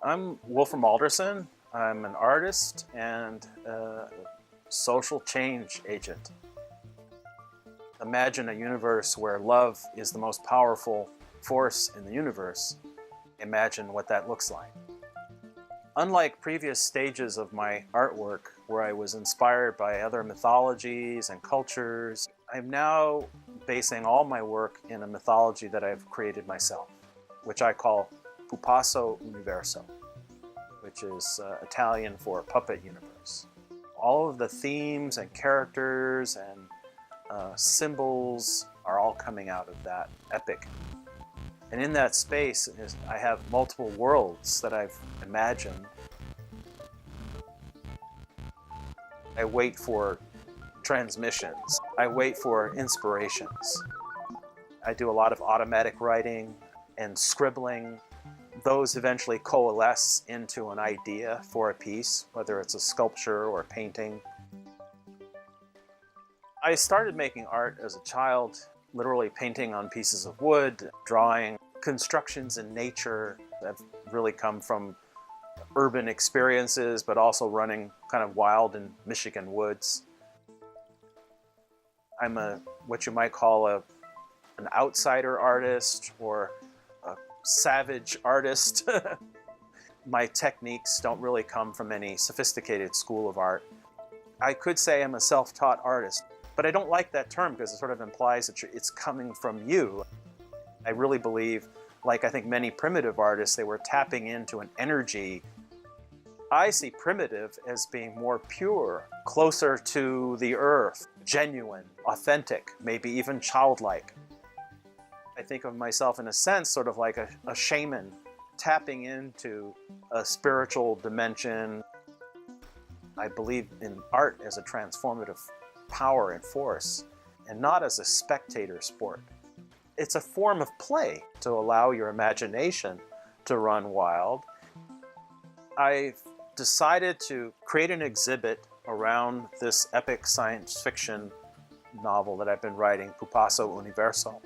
I'm Wolfram Alderson. I'm an artist and a social change agent. Imagine a universe where love is the most powerful force in the universe. Imagine what that looks like. Unlike previous stages of my artwork where I was inspired by other mythologies and cultures, I'm now basing all my work in a mythology that I've created myself, which I call Pupazzo Universo, which is Italian for puppet universe. All of the themes and characters and symbols are all coming out of that epic. And in that space, I have multiple worlds that I've imagined. I wait for transmissions. I wait for inspirations. I do a lot of automatic writing and scribbling. Those eventually coalesce into an idea for a piece, whether it's a sculpture or a painting. I started making art as a child, literally painting on pieces of wood, drawing constructions in nature that really come from urban experiences, but also running kind of wild in Michigan woods. I'm what you might call an outsider artist or a savage artist. My techniques don't really come from any sophisticated school of art. I could say I'm a self-taught artist, but I don't like that term because it sort of implies that it's coming from you. I really believe, like I think many primitive artists, they were tapping into an energy. I see primitive as being more pure, closer to the earth, genuine, authentic, maybe even childlike. I think of myself in a sense sort of like a shaman tapping into a spiritual dimension. I believe in art as a transformative power and force, and not as a spectator sport. It's a form of play to allow your imagination to run wild. I've decided to create an exhibit around this epic science fiction novel that I've been writing, Pupazzo Universo.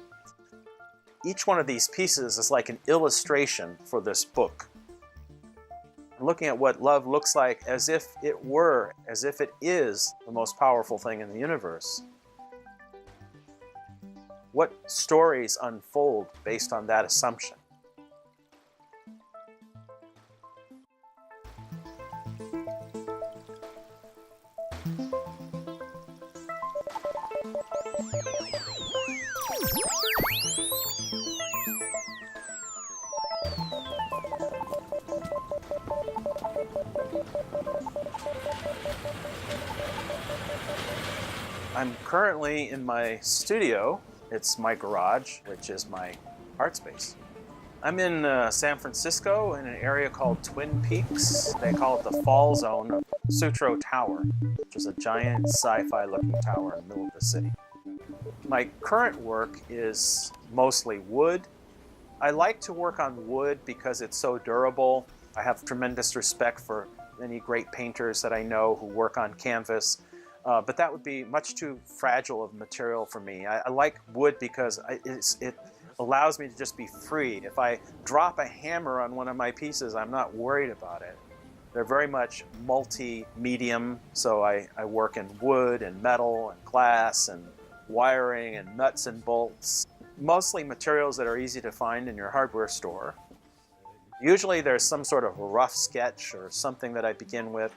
Each one of these pieces is like an illustration for this book. I'm looking at what love looks like as if it is the most powerful thing in the universe. What stories unfold based on that assumption? I'm currently in my studio. It's my garage, which is my art space. I'm in San Francisco in an area called Twin Peaks. They call it the fall zone of Sutro Tower, which is a giant sci-fi looking tower in the middle of the city. My current work is mostly wood. I like to work on wood because it's so durable. I have tremendous respect for many great painters that I know who work on canvas. But that would be much too fragile of material for me. I like wood because it allows me to just be free. If I drop a hammer on one of my pieces, I'm not worried about it. They're very much multi-medium, so I work in wood and metal and glass and wiring and nuts and bolts. Mostly materials that are easy to find in your hardware store. Usually there's some sort of rough sketch or something that I begin with,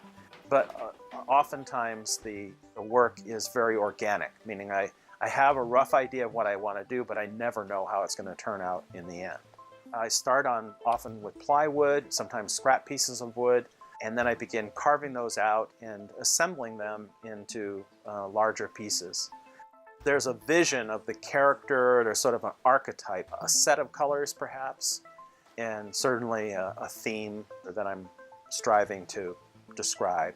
but oftentimes the work is very organic, meaning I have a rough idea of what I want to do, but I never know how it's going to turn out in the end. I start often with plywood, sometimes scrap pieces of wood, and then I begin carving those out and assembling them into larger pieces. There's a vision of the character, there's sort of an archetype, a set of colors perhaps, and certainly a theme that I'm striving to describe.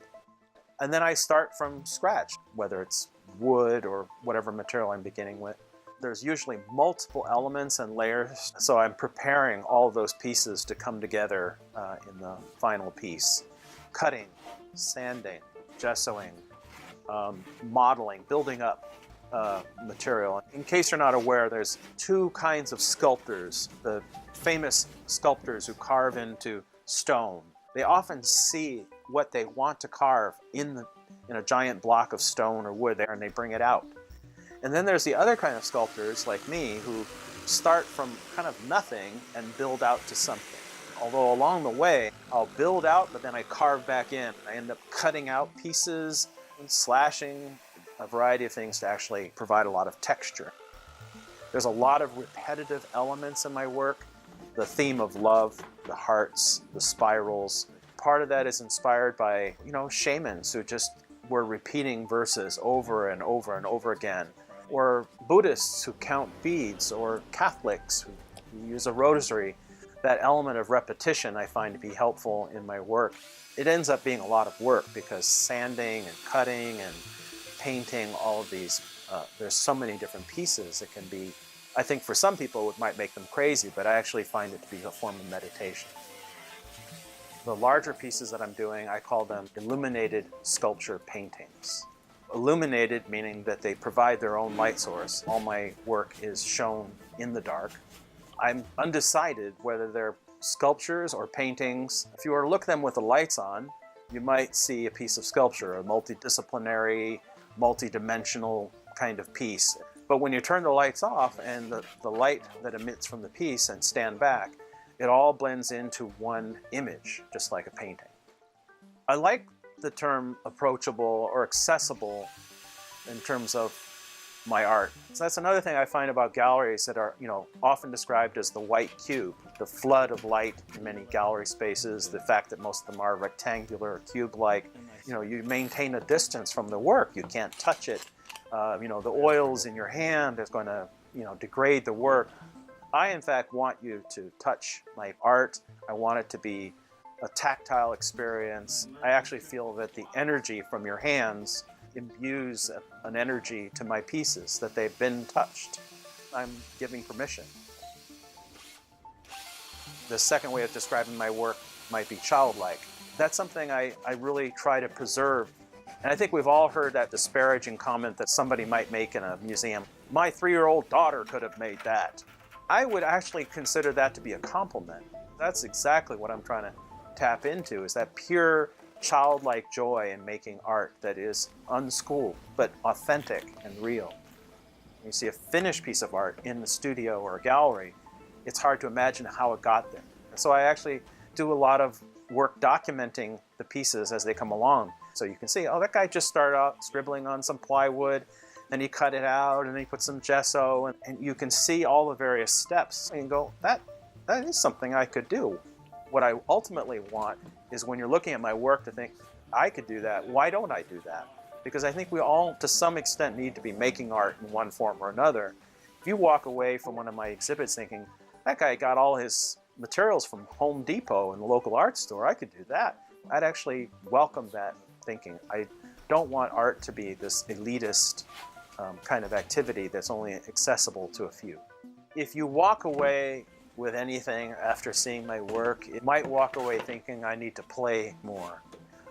And then I start from scratch, whether it's wood or whatever material I'm beginning with. There's usually multiple elements and layers, so I'm preparing all of those pieces to come together in the final piece. Cutting, sanding, gessoing, modeling, building up material. In case you're not aware, there's two kinds of sculptors. The famous sculptors who carve into stone. They often see what they want to carve in a giant block of stone or wood there, and they bring it out. And then there's the other kind of sculptors like me who start from kind of nothing and build out to something. Although along the way, I'll build out, but then I carve back in. I end up cutting out pieces and slashing a variety of things to actually provide a lot of texture. There's a lot of repetitive elements in my work. The theme of love, the hearts, the spirals. Part of that is inspired by, shamans who just were repeating verses over and over and over again. Or Buddhists who count beads, or Catholics who use a rosary. That element of repetition I find to be helpful in my work. It ends up being a lot of work because sanding and cutting and painting, all of these, there's so many different pieces. It can be, I think for some people it might make them crazy, but I actually find it to be a form of meditation. The larger pieces that I'm doing, I call them illuminated sculpture paintings. Illuminated meaning that they provide their own light source. All my work is shown in the dark. I'm undecided whether they're sculptures or paintings. If you were to look at them with the lights on, you might see a piece of sculpture, a multidisciplinary, multi-dimensional kind of piece. But when you turn the lights off and the light that emits from the piece and stand back, it all blends into one image, just like a painting. I like the term approachable or accessible in terms of my art. So that's another thing I find about galleries that are, often described as the white cube, the flood of light in many gallery spaces, the fact that most of them are rectangular or cube-like. You maintain a distance from the work. You can't touch it. The oils in your hand is going to, degrade the work. I, in fact, want you to touch my art. I want it to be a tactile experience. I actually feel that the energy from your hands imbues an energy to my pieces, that they've been touched. I'm giving permission. The second way of describing my work might be childlike. That's something I really try to preserve. And I think we've all heard that disparaging comment that somebody might make in a museum. My 3-year-old daughter could have made that. I would actually consider that to be a compliment. That's exactly what I'm trying to tap into, is that pure childlike joy in making art that is unschooled, but authentic and real. When you see a finished piece of art in the studio or a gallery, it's hard to imagine how it got there. So I actually do a lot of work documenting the pieces as they come along. So you can see, oh, that guy just started out scribbling on some plywood, and he cut it out, and he put some gesso, and you can see all the various steps, and you go, that is something I could do. What I ultimately want is when you're looking at my work to think, I could do that, why don't I do that? Because I think we all, to some extent, need to be making art in one form or another. If you walk away from one of my exhibits thinking, that guy got all his materials from Home Depot and the local art store, I could do that. I'd actually welcome that thinking. I don't want art to be this elitist kind of activity that's only accessible to a few. If you walk away with anything after seeing my work, it might walk away thinking I need to play more.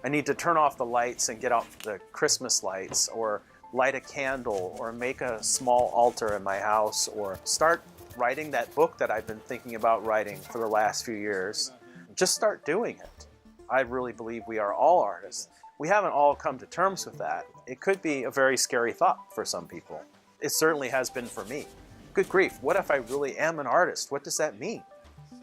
I need to turn off the lights and get out the Christmas lights, or light a candle, or make a small altar in my house, or start writing that book that I've been thinking about writing for the last few years. Just start doing it. I really believe we are all artists. We haven't all come to terms with that. It could be a very scary thought for some people. It certainly has been for me. Good grief, what if I really am an artist? What does that mean?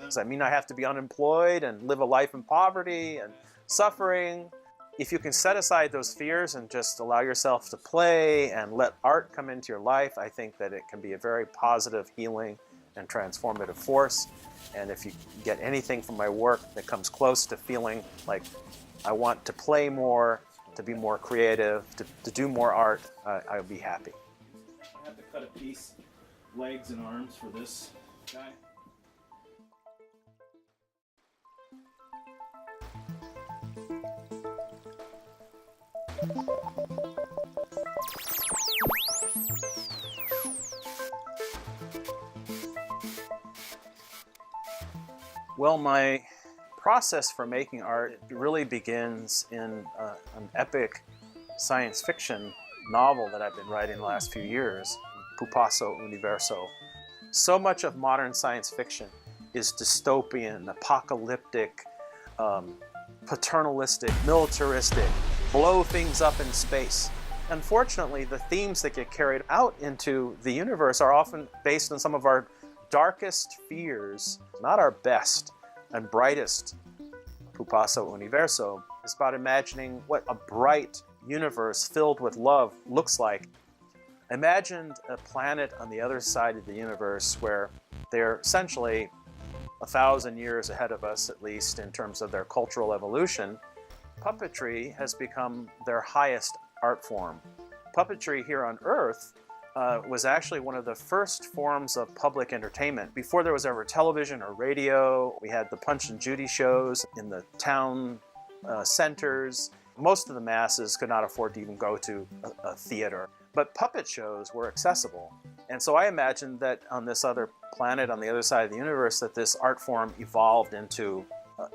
Does that mean I have to be unemployed and live a life in poverty and suffering? If you can set aside those fears and just allow yourself to play and let art come into your life, I think that it can be a very positive, healing, and transformative force. And if you get anything from my work that comes close to feeling like I want to play more, to be more creative, to do more art, I would be happy. I have to cut a piece, legs and arms for this guy. Well, my process for making art really begins in an epic science fiction novel that I've been writing the last few years, Pupazzo Universo. So much of modern science fiction is dystopian, apocalyptic, paternalistic, militaristic, blow things up in space. Unfortunately, the themes that get carried out into the universe are often based on some of our darkest fears, not our best and brightest. Pupazzo Universo is about imagining what a bright universe filled with love looks like. Imagined a planet on the other side of the universe where they're essentially 1,000 years ahead of us, at least in terms of their cultural evolution. Puppetry has become their highest art form. Puppetry here on Earth was actually one of the first forms of public entertainment. Before there was ever television or radio, we had the Punch and Judy shows in the town centers. Most of the masses could not afford to even go to a theater. But puppet shows were accessible. And so I imagined that on this other planet, on the other side of the universe, that this art form evolved into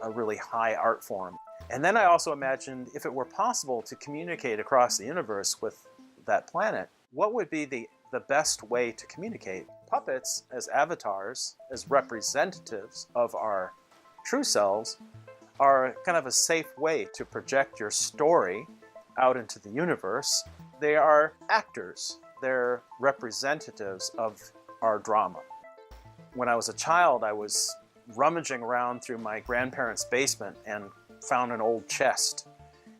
a really high art form. And then I also imagined if it were possible to communicate across the universe with that planet, what would be the best way to communicate? Puppets, as avatars, as representatives of our true selves, are kind of a safe way to project your story out into the universe. They are actors. They're representatives of our drama. When I was a child, I was rummaging around through my grandparents' basement and found an old chest.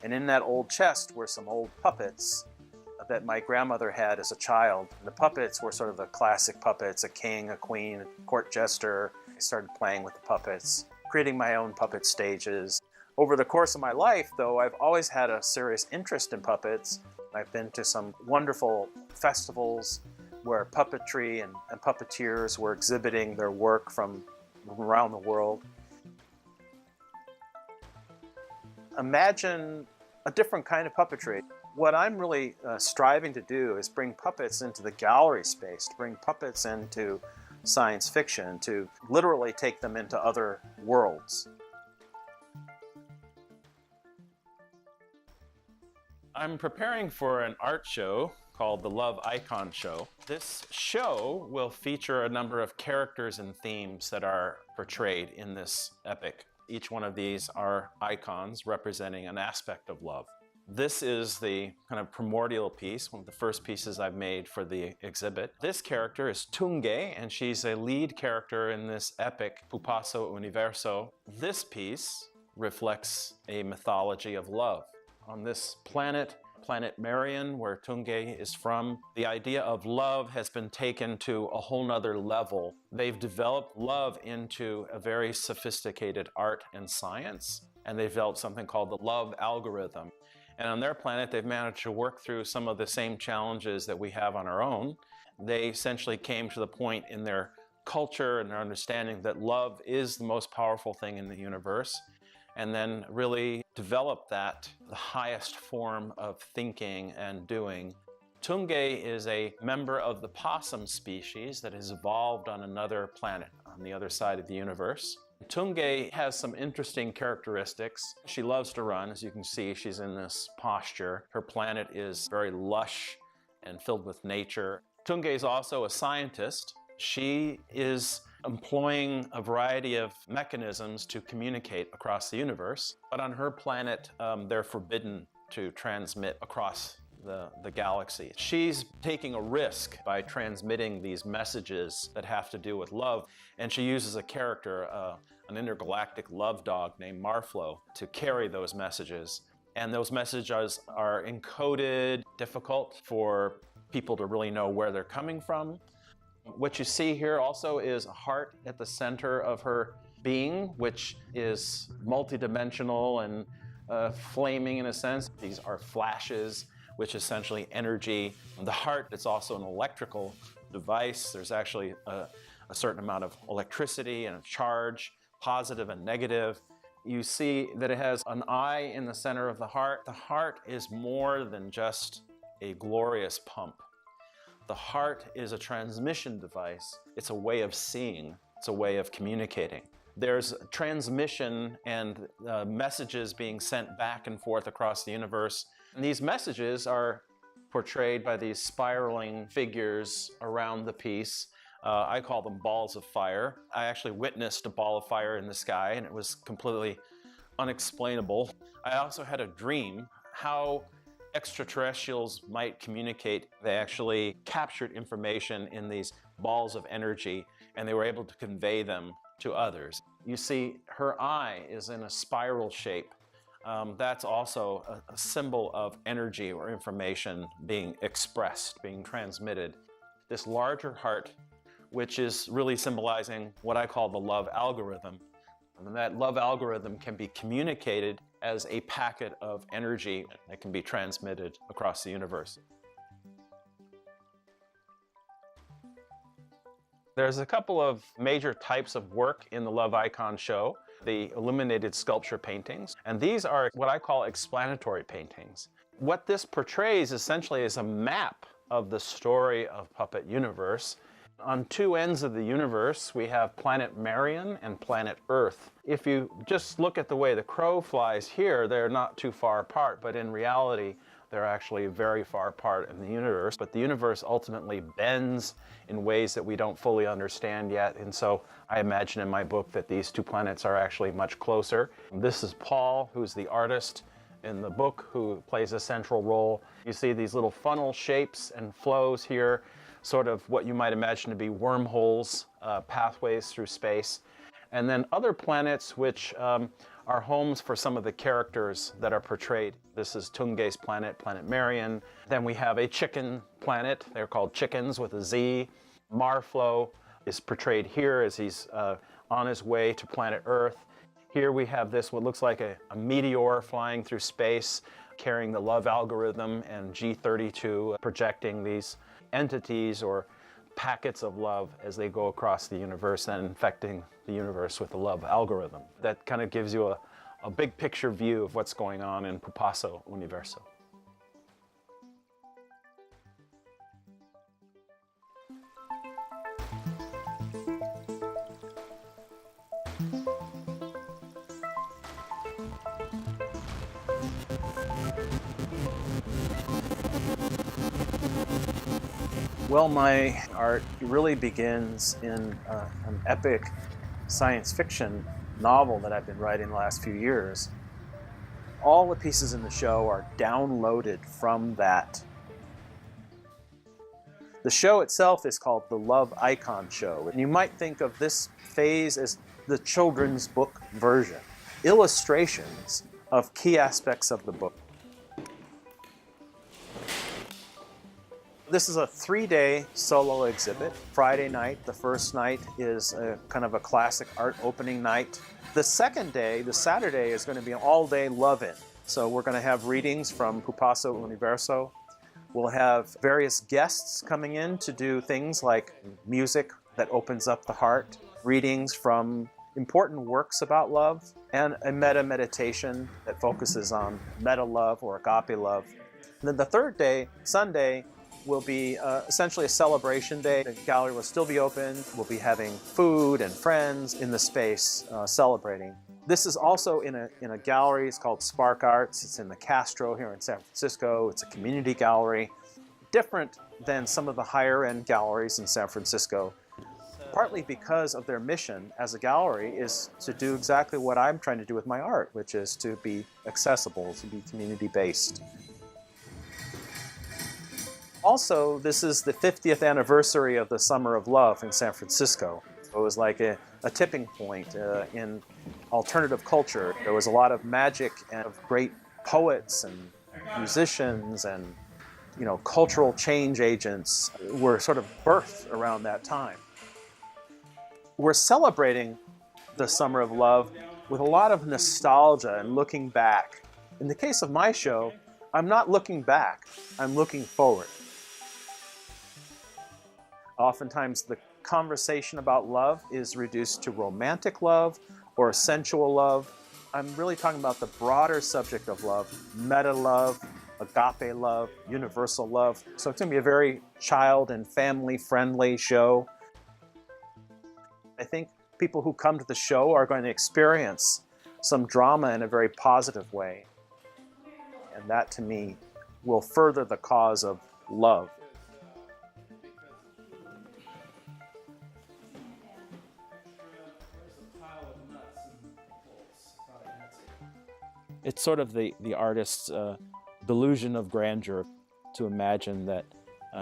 And in that old chest were some old puppets that my grandmother had as a child. And the puppets were sort of the classic puppets, a king, a queen, a court jester. I started playing with the puppets, creating my own puppet stages. Over the course of my life, though, I've always had a serious interest in puppets. I've been to some wonderful festivals where puppetry and puppeteers were exhibiting their work from around the world. Imagine a different kind of puppetry. What I'm really striving to do is bring puppets into the gallery space, to bring puppets into science fiction, to literally take them into other worlds. I'm preparing for an art show called the Love Icon Show. This show will feature a number of characters and themes that are portrayed in this epic. Each one of these are icons representing an aspect of love. This is the kind of primordial piece, one of the first pieces I've made for the exhibit. This character is Tunge, and she's a lead character in this epic Pupazzo Universo. This piece reflects a mythology of love. On this planet Marion, where Tunge is from, the idea of love has been taken to a whole nother level. They've developed love into a very sophisticated art and science, and they've developed something called the love algorithm. And on their planet, they've managed to work through some of the same challenges that we have on our own. They essentially came to the point in their culture and their understanding that love is the most powerful thing in the universe, and then really develop that, the highest form of thinking and doing. Tunge is a member of the possum species that has evolved on another planet, on the other side of the universe. Tunge has some interesting characteristics. She loves to run. As you can see, she's in this posture. Her planet is very lush and filled with nature. Tunge is also a scientist. She is employing a variety of mechanisms to communicate across the universe, but on her planet, they're forbidden to transmit across the galaxy. She's taking a risk by transmitting these messages that have to do with love, and she uses a character, an intergalactic love dog named Marflo, to carry those messages. And those messages are encoded, difficult for people to really know where they're coming from. What you see here also is a heart at the center of her being, which is multidimensional and flaming in a sense. These are flashes, which is essentially energy. The heart, it's also an electrical device. There's actually a certain amount of electricity and a charge, positive and negative. You see that it has an eye in the center of the heart. The heart is more than just a glorious pump. The heart is a transmission device. It's a way of seeing. It's a way of communicating. There's transmission and messages being sent back and forth across the universe. And these messages are portrayed by these spiraling figures around the piece. I call them balls of fire. I actually witnessed a ball of fire in the sky, and it was completely unexplainable. I also had a dream how extraterrestrials might communicate. They actually captured information in these balls of energy, and they were able to convey them to others. You see, her eye is in a spiral shape. That's also a symbol of energy or information being expressed, being transmitted. This larger heart, which is really symbolizing what I call the love algorithm. And that love algorithm can be communicated as a packet of energy that can be transmitted across the universe. There's a couple of major types of work in the Love Icon show. The illuminated sculpture paintings, and these are what I call explanatory paintings. What this portrays essentially is a map of the story of Puppet Universe. On two ends of the universe, we have planet Marion and planet Earth. If you just look at the way the crow flies here, they're not too far apart, but in reality, they're actually very far apart in the universe. But the universe ultimately bends in ways that we don't fully understand yet. And so I imagine in my book that these two planets are actually much closer. This is Paul, who's the artist in the book, who plays a central role. You see these little funnel shapes and flows here, sort of what you might imagine to be wormholes, pathways through space. And then other planets which are homes for some of the characters that are portrayed. This is Tunge's planet, planet Marion. Then we have a chicken planet. They're called chickens with a Z. Marflo is portrayed here as he's on his way to planet Earth. Here we have this, what looks like a meteor flying through space, carrying the love algorithm, and G32 projecting these entities or packets of love as they go across the universe and infecting the universe with the love algorithm. That kind of gives you a big picture view of what's going on in Pupazzo Universo. Well, my art really begins in an epic science fiction novel that I've been writing the last few years. All the pieces in the show are downloaded from that. The show itself is called the Love Icon Show, and you might think of this phase as the children's book version. Illustrations of key aspects of the book. This is a 3-day solo exhibit. Friday night, the first night, is kind of a classic art opening night. The second day, the Saturday, is going to be an all-day love-in. So we're going to have readings from Pupazzo Universo. We'll have various guests coming in to do things like music that opens up the heart, readings from important works about love, and a meta meditation that focuses on meta love or agape love. And then the third day, Sunday, will be essentially a celebration day. The gallery will still be open. We'll be having food and friends in the space celebrating. This is also in a gallery. It's called Spark Arts. It's in the Castro here in San Francisco. It's a community gallery, different than some of the higher end galleries in San Francisco, partly because of their mission as a gallery is to do exactly what I'm trying to do with my art, which is to be accessible, to be community-based. Also, this is the 50th anniversary of the Summer of Love in San Francisco. It was like a tipping point in alternative culture. There was a lot of magic and of great poets and musicians and cultural change agents were sort of birthed around that time. We're celebrating the Summer of Love with a lot of nostalgia and looking back. In the case of my show, I'm not looking back, I'm looking forward. Oftentimes the conversation about love is reduced to romantic love or sensual love. I'm really talking about the broader subject of love, meta love, agape love, universal love. So it's going to be a very child and family friendly show. I think people who come to the show are going to experience some drama in a very positive way. And that to me will further the cause of love. It's sort of the artist's delusion of grandeur to imagine that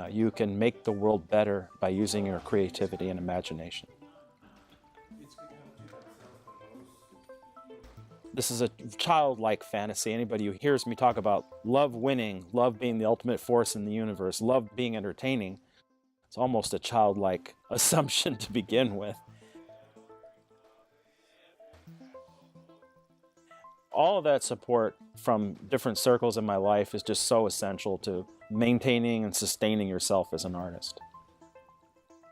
you can make the world better by using your creativity and imagination. This is a childlike fantasy. Anybody who hears me talk about love winning, love being the ultimate force in the universe, love being entertaining, it's almost a childlike assumption to begin with. All of that support from different circles in my life is just so essential to maintaining and sustaining yourself as an artist.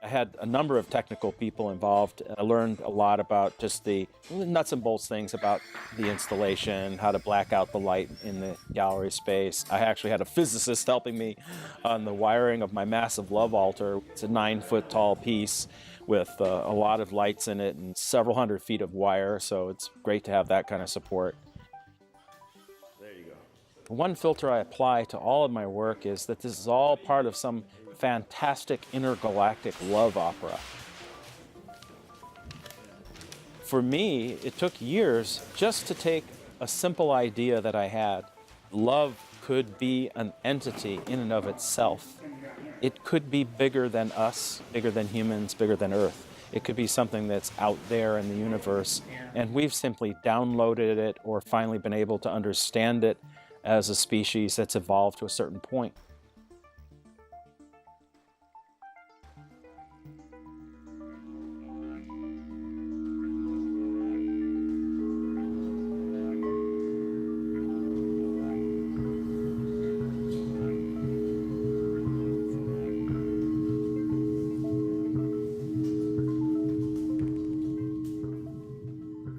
I had a number of technical people involved. I learned a lot about just the nuts and bolts things about the installation, how to black out the light in the gallery space. I actually had a physicist helping me on the wiring of my massive love altar. It's a 9-foot tall piece with a lot of lights in it and several hundred feet of wire, so it's great to have that kind of support. There you go. One filter I apply to all of my work is that this is all part of some fantastic intergalactic love opera. For me, it took years just to take a simple idea that I had. Love could be an entity in and of itself. It could be bigger than us, bigger than humans, bigger than Earth. It could be something that's out there in the universe, and we've simply downloaded it or finally been able to understand it as a species that's evolved to a certain point.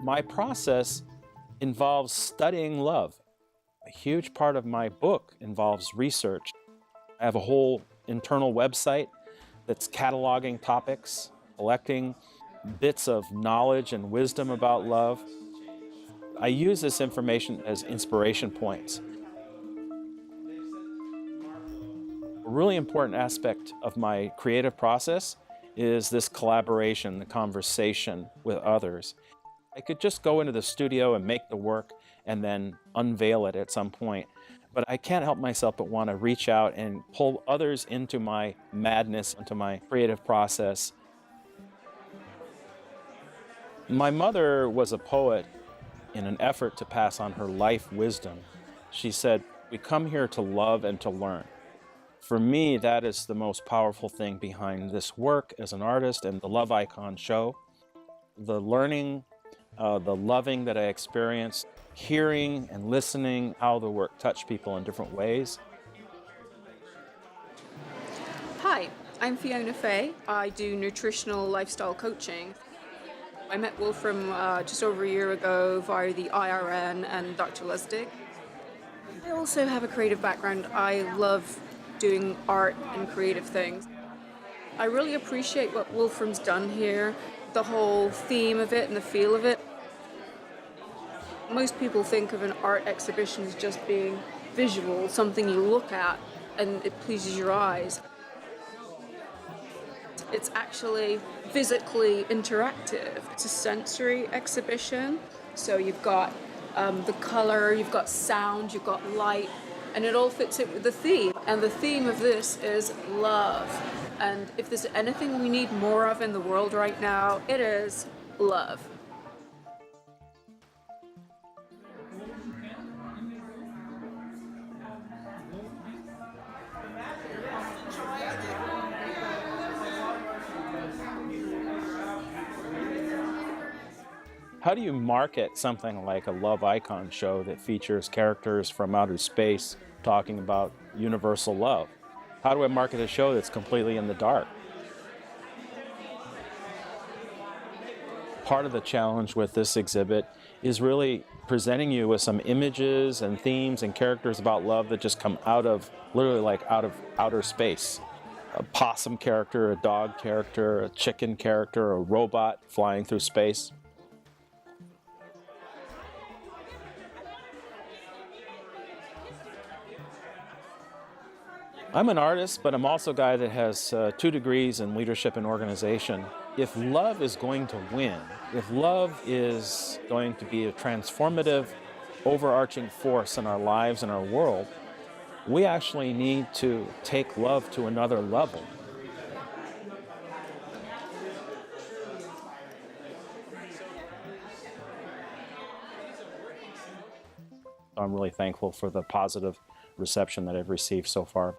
My process involves studying love. A huge part of my book involves research. I have a whole internal website that's cataloging topics, collecting bits of knowledge and wisdom about love. I use this information as inspiration points. A really important aspect of my creative process is this collaboration, the conversation with others. I could just go into the studio and make the work and then unveil it at some point. But I can't help myself but want to reach out and pull others into my madness, into my creative process. My mother was a poet in an effort to pass on her life wisdom. She said, "We come here to love and to learn." For me, that is the most powerful thing behind this work as an artist and the Love Icon show. The learning, the loving that I experienced, hearing and listening how the work touched people in different ways. Hi, I'm Fiona Fay. I do nutritional lifestyle coaching. I met Wolfram just over a year ago via the IRN and Dr. Lustig. I also have a creative background. I love doing art and creative things. I really appreciate what Wolfram's done here, the whole theme of it and the feel of it. Most people think of an art exhibition as just being visual, something you look at and it pleases your eyes. It's actually physically interactive. It's a sensory exhibition. So you've got the color, you've got sound, you've got light, and it all fits in with the theme. And the theme of this is love. And if there's anything we need more of in the world right now, it is love. How do you market something like a Love Icon show that features characters from outer space talking about universal love? How do I market a show that's completely in the dark? Part of the challenge with this exhibit is really presenting you with some images and themes and characters about love that just come out of, literally like out of outer space. A possum character, a dog character, a chicken character, a robot flying through space. I'm an artist, but I'm also a guy that has 2 degrees in leadership and organization. If love is going to win, if love is going to be a transformative overarching force in our lives and our world, we actually need to take love to another level. I'm really thankful for the positive reception that I've received so far.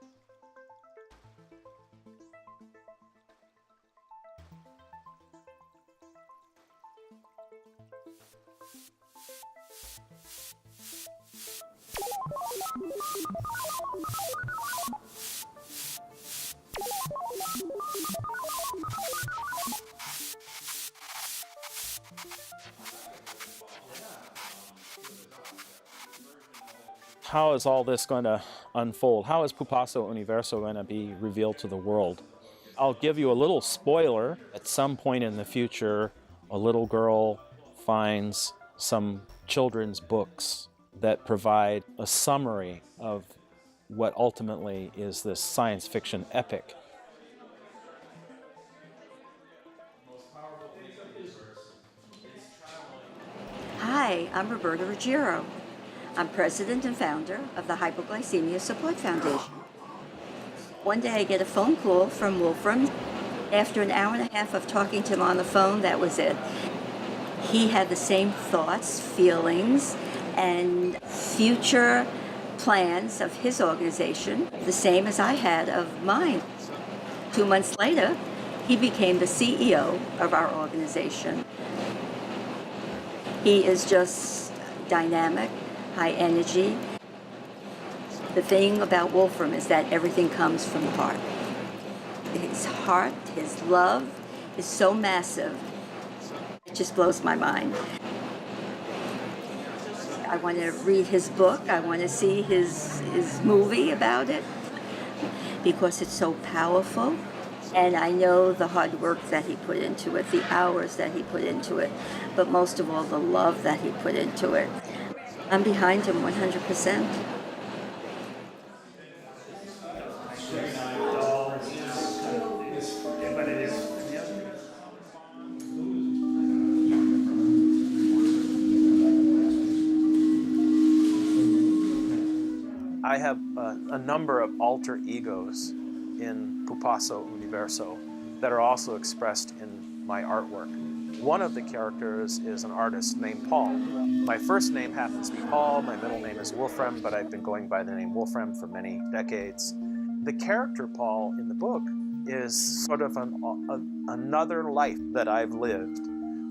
How is all this going to unfold? How is Pupazzo Universo going to be revealed to the world? I'll give you a little spoiler. At some point in the future, a little girl finds some children's books that provide a summary of what ultimately is this science fiction epic. Hi, I'm Roberta Ruggiero. I'm president and founder of the Hypoglycemia Support Foundation. One day I get a phone call from Wolfram. After an hour and a half of talking to him on the phone, that was it. He had the same thoughts, feelings, and future plans of his organization, the same as I had of mine. 2 months later, he became the CEO of our organization. He is just dynamic, high energy. The thing about Wolfram is that everything comes from the heart. His heart, his love is so massive. It just blows my mind. I want to read his book. I want to see his movie about it because it's so powerful. And I know the hard work that he put into it, the hours that he put into it, but most of all, the love that he put into it. I'm behind him 100%. I have a number of alter egos in Pupazzo Universo that are also expressed in my artwork. One of the characters is an artist named Paul. My first name happens to be Paul, my middle name is Wolfram, but I've been going by the name Wolfram for many decades. The character Paul in the book is sort of another life that I've lived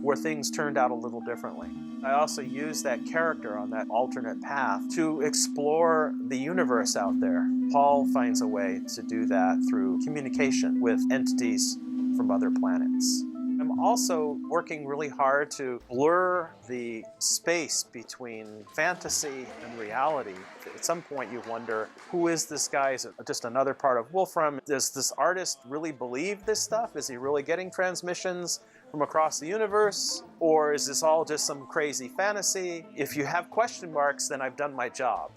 where things turned out a little differently. I also use that character on that alternate path to explore the universe out there. Paul finds a way to do that through communication with entities from other planets. I'm also working really hard to blur the space between fantasy and reality. At some point you wonder, who is this guy? Is it just another part of Wolfram? Does this artist really believe this stuff? Is he really getting transmissions from across the universe? Or is this all just some crazy fantasy? If you have question marks, then I've done my job.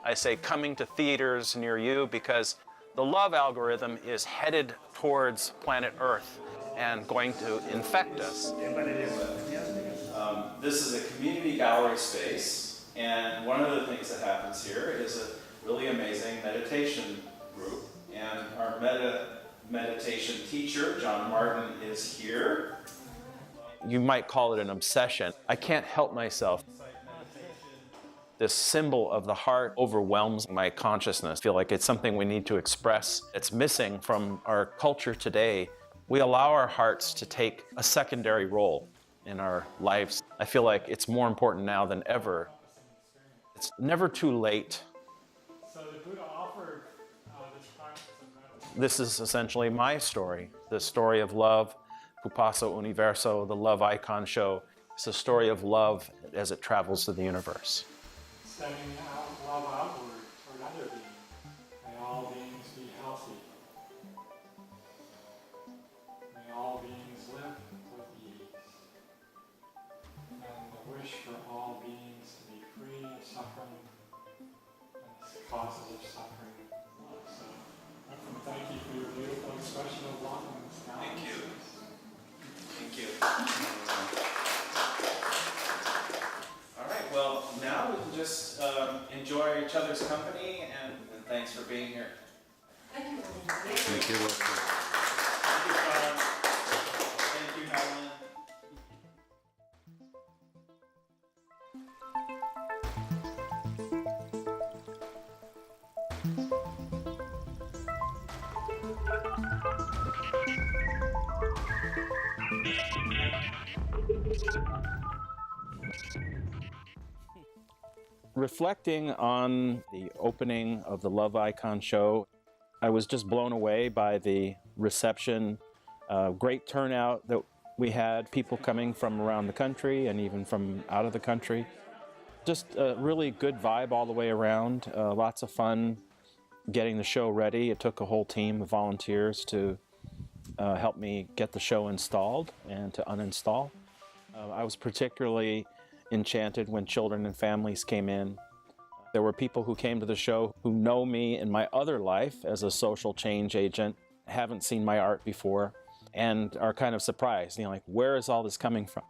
I say coming to theaters near you because the love algorithm is headed towards planet Earth and going to infect us. This is a community gallery space, and one of the things that happens here is a really amazing meditation group, and our meditation teacher, John Martin, is here. You might call it an obsession. I can't help myself. This symbol of the heart overwhelms my consciousness. I feel like it's something we need to express. It's missing from our culture today. We allow our hearts to take a secondary role in our lives. I feel like it's more important now than ever. It's never too late. So the Buddha offered this practice of meditation. This is essentially my story, the story of love. Pupazzo Universo, the love icon show. It's a story of love as it travels through the universe. Sending out love outward toward other beings. May all beings be healthy. May all beings live with ease. And the wish for all beings to be free of suffering and causes of suffering. So, thank you for your beautiful expression of love in this now. Thank you. Thank you. just enjoy each other's company, and thanks for being here. Thank you. Thank you, Wolfram. Thank you, Sean. Thank you, Helen. Reflecting on the opening of the Love Icon show, I was just blown away by the reception, great turnout that we had, people coming from around the country and even from out of the country. Just a really good vibe all the way around, lots of fun getting the show ready. It took a whole team of volunteers to help me get the show installed and to uninstall. I was particularly enchanted when children and families came in. There were people who came to the show who know me in my other life as a social change agent, haven't seen my art before, and are kind of surprised, like, where is all this coming from?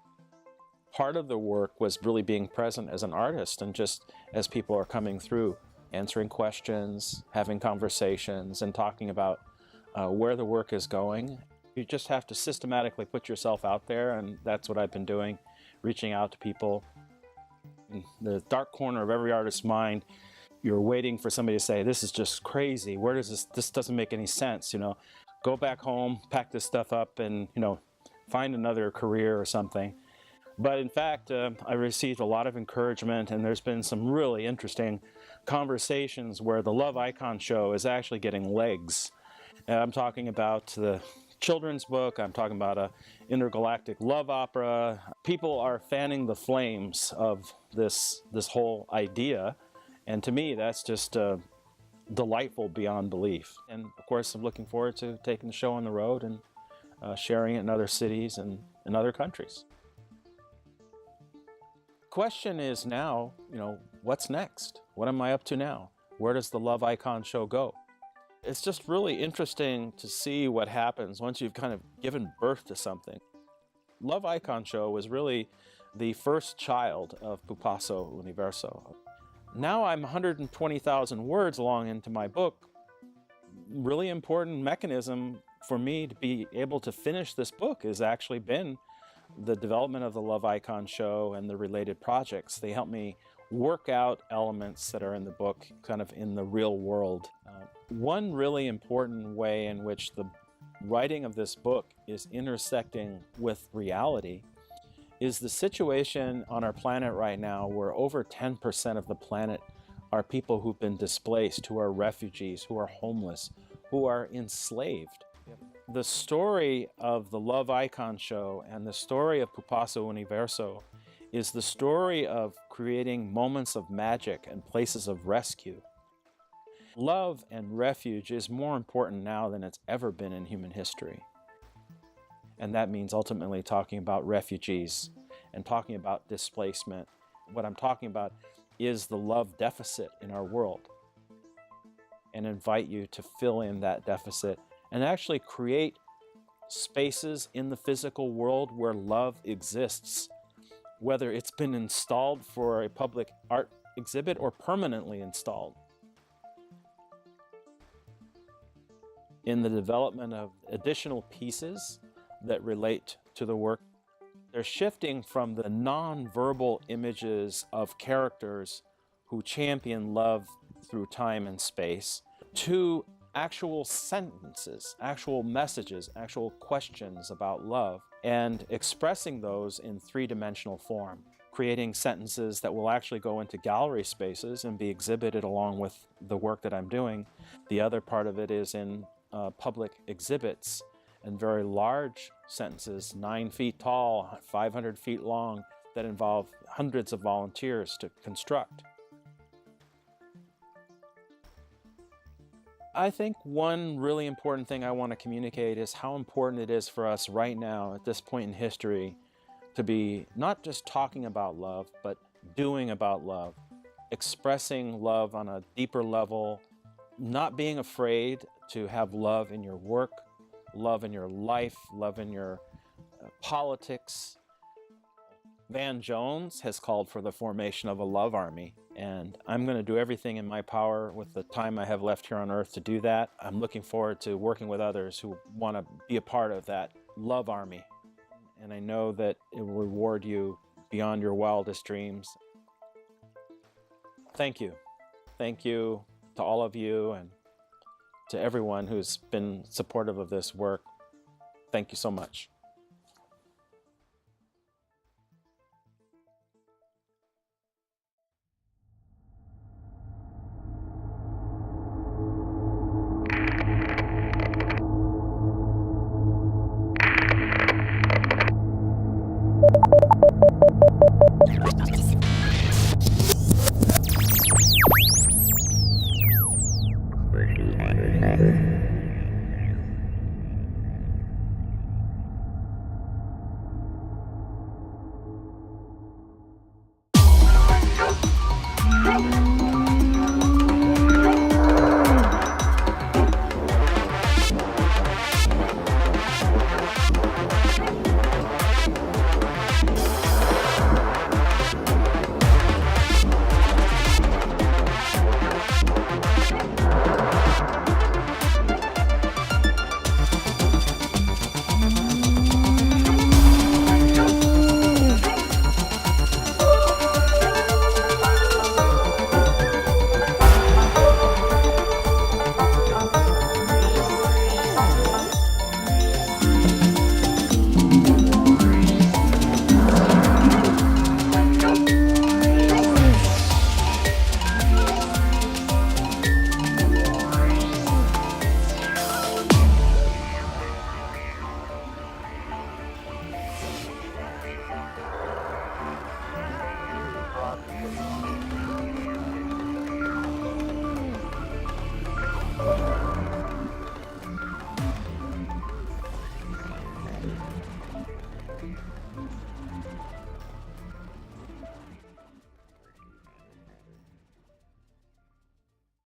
Part of the work was really being present as an artist, and just as people are coming through, answering questions, having conversations, and talking about where the work is going. You just have to systematically put yourself out there, and that's what I've been doing, reaching out to people. In the dark corner of every artist's mind, you're waiting for somebody to say, this is just crazy. Where does this doesn't make any sense, Go back home, pack this stuff up, and, find another career or something. But in fact, I received a lot of encouragement, and there's been some really interesting conversations where the Love Icon show is actually getting legs. And I'm talking about the children's book, I'm talking about an intergalactic love opera. People are fanning the flames of this whole idea, and to me that's just delightful beyond belief. And of course I'm looking forward to taking the show on the road and sharing it in other cities and in other countries. Question is now, what's next? What am I up to now? Where does the Love Icon show go? It's just really interesting to see what happens once you've kind of given birth to something. Love Icon show was really the first child of Pupazzo Universo. Now I'm 120,000 words long into my book. Really important mechanism for me to be able to finish this book has actually been the development of the Love Icon show and the related projects. They help me work out elements that are in the book kind of in the real world. One really important way in which the writing of this book is intersecting with reality is the situation on our planet right now where over 10% of the planet are people who've been displaced, who are refugees, who are homeless, who are enslaved. The story of the Love Icon show and the story of Pupazzo Universo is the story of creating moments of magic and places of rescue. Love and refuge is more important now than it's ever been in human history. And that means ultimately talking about refugees and talking about displacement. What I'm talking about is the love deficit in our world, and invite you to fill in that deficit and actually create spaces in the physical world where love exists, whether it's been installed for a public art exhibit or permanently installed. In the development of additional pieces that relate to the work, they're shifting from the non-verbal images of characters who champion love through time and space to actual sentences, actual messages, actual questions about love, and expressing those in three-dimensional form, creating sentences that will actually go into gallery spaces and be exhibited along with the work that I'm doing. The other part of it is in public exhibits and very large sentences, 9 feet tall, 500 feet long, that involve hundreds of volunteers to construct. I think one really important thing I want to communicate is how important it is for us right now at this point in history to be not just talking about love, but doing about love, expressing love on a deeper level, not being afraid to have love in your work, love in your life, love in your politics. Van Jones has called for the formation of a love army, and I'm going to do everything in my power with the time I have left here on Earth to do that. I'm looking forward to working with others who want to be a part of that love army, and I know that it will reward you beyond your wildest dreams. Thank you. Thank you to all of you and to everyone who's been supportive of this work. Thank you so much.